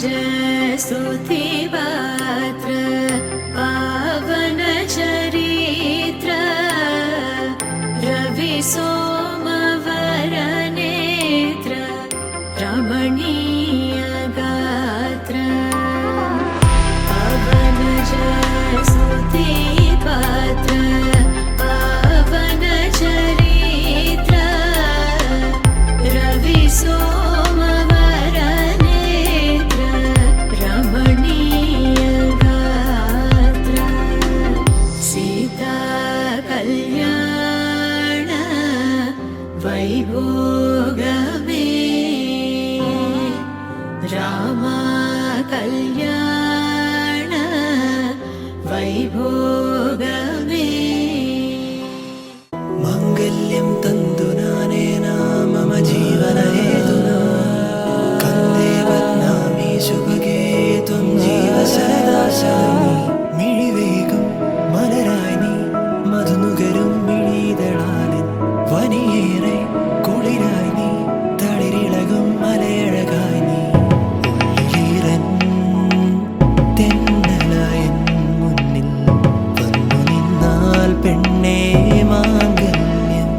जय स्तुति पात्र पावन चरित्र रवि सोमवर नेत्र रमणीय गात्र पावन जय स्तुति पात्र पावन चरित्र रवि सोमवर नेत्र रमणीय गात्र सीता कल्याण वैभोगमे रामा कल्याण वैभोगमे माङ्गल्यं तन्तुनानेन मम जीवनहेतुना कन्दे बध्नामि शुभगे त्वं जीव सरदा शरणी मिळिवेगं मलराയി നീ മധുനുകരും മിഴിതളാലിൻ വനിയേറെ കുളിരായി നീ തളിരിളകും മലയഴകായി നീ ഉള്ളിലീറൻ തെന്നലായൻ മുന്നിൽ വന്നു നിന്നാൽ പെണ്ണേ മാംഗല്യം